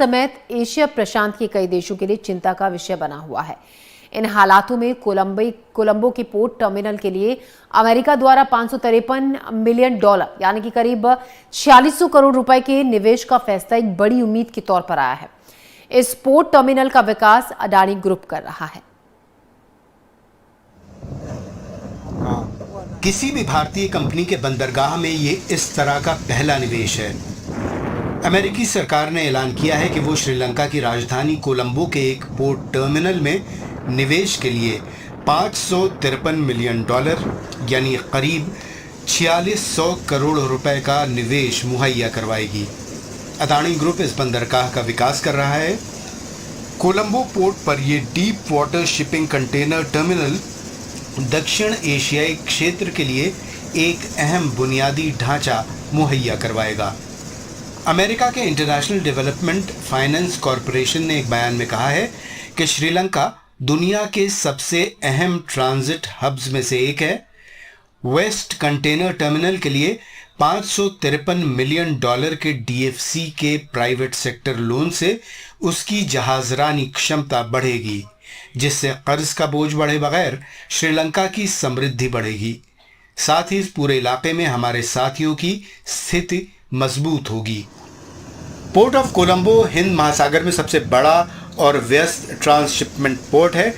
समेत एशिया प्रशांत के कई देशों के लिए चिंता का विषय बना हुआ है। इन हालातों में कोलंबो के पोर्ट टर्मिनल के लिए अमेरिका द्वारा $553 मिलियन यानी कि करीब 4600 करोड़ रुपए के निवेश का फैसला एक बड़ी उम्मीद के तौर पर आया है। इस पोर्ट टर्मिनल का विकास अडानी ग्रुप कर रहा है। किसी भी भारतीय कंपनी के बंदरगाह में ये इस तरह का पहला निवेश है। अमेरिकी सरकार ने ऐलान किया है कि वो श्रीलंका की राजधानी कोलंबो के एक पोर्ट टर्मिनल में निवेश के लिए $553 मिलियन यानी करीब 4600 करोड़ रुपए का निवेश मुहैया करवाएगी। अडानी ग्रुप इस बंदरगाह का विकास कर रहा है। कोलंबो पोर्ट पर यह deep water shipping container terminal दक्षिण एशियाई क्षेत्र के लिए एक अहम बुनियादी ढांचा मुहैया करवाएगा। अमेरिका के इंटरनेशनल डेवलपमेंट फाइनेंस कॉरपोरेशन ने एक बयान में कहा है कि श्रीलंका दुनिया के सबसे अहम ट्रांजिट हब्स में से एक है। वेस्ट कंटेनर टर्मिनल के लिए $553 मिलियन के DFC के प्राइवेट सेक्टर लोन से उसकी जहाजरानी क्षमता बढ़ेगी, जिससे कर्ज का बोझ बढ़े बगैर श्रीलंका की समृद्धि बढ़ेगी। साथ ही इस पूरे इलाके में हमारे साथियों की स्थिति मजबूत होगी। पोर्ट ऑफ कोलंबो हिंद महासागर में सबसे बड़ा और व्यस्त ट्रांसशिपमेंट पोर्ट है।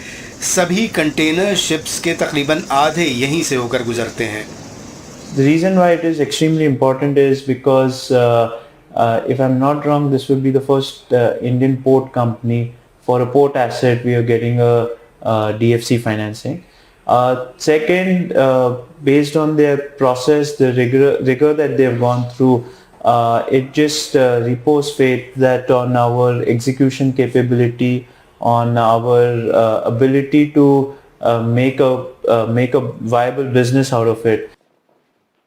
सभी कंटेनर शिप्स के तकरीबन आधे यहीं से होकर गुजरते हैं। The reason why it is extremely important is because if I'm not wrong, this will be the first Indian port company for a port asset we are getting a DFC financing. Second, based on their process, the rigor that they have gone through, it just repose faith that on our execution capability, on our ability to make a viable business out of it.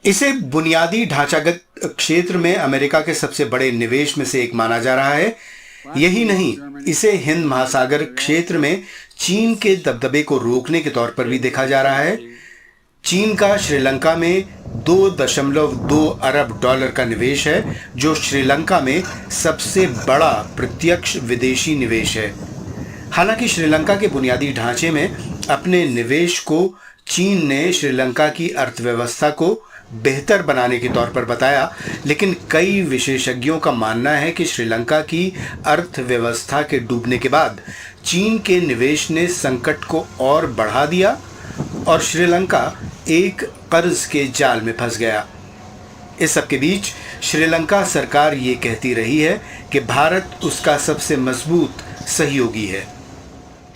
इसे बुनियादी ढांचागत क्षेत्र में America के सबसे बड़े निवेश में से एक माना जा रहा है। यही नहीं, इसे हिंद महासागर क्षेत्र में चीन के दबदबे को रोकने के तौर पर भी देखा जा रहा है। चीन का श्रीलंका में $2.2 अरब का निवेश है, जो श्रीलंका में सबसे बड़ा प्रत्यक्ष विदेशी निवेश है। हालांकि श्रीलंका के बुनियादी ढांचे में अपने निवेश को चीन ने श्रीलंका की अर्थव्यवस्था को बेहतर बनाने के तौर पर बताया, लेकिन कई विशेषज्ञों का मानना है कि श्रीलंका की अर्थव्यवस्था के डूबने के बाद चीन के निवेश ने संकट को और बढ़ा दिया और श्रीलंका एक कर्ज के जाल में फंस गया। इस सब के बीच श्रीलंका सरकार ये कहती रही है कि भारत उसका सबसे मजबूत सहयोगी है।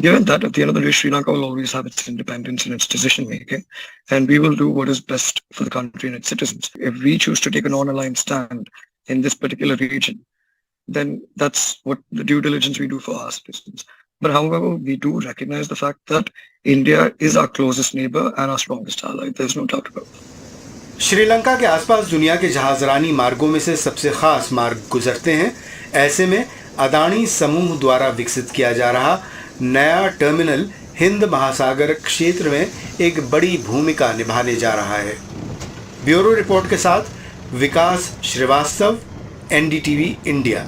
Given that at the end of the day, Sri Lanka will always have its independence in its decision making, and we will do what is best for the country and its citizens. If we choose to take a non-aligned stand in this particular region, then that's what the due diligence we do for our citizens. But however, we do recognize the fact that India is our closest neighbor and our strongest ally. There's no doubt about that. Sri Lanka के आसपास दुनिया के जहाजरानी मार्गों में से सबसे खास मार्ग गुजरते हैं। ऐसे में अडानी समूह द्वारा विकसित किया जा रहा नया टर्मिनल हिंद महासागर क्षेत्र में एक बड़ी भूमिका निभाने जा रहा है। ब्यूरो रिपोर्ट के साथ विकास श्रीवास्तव, NDTV इंडिया।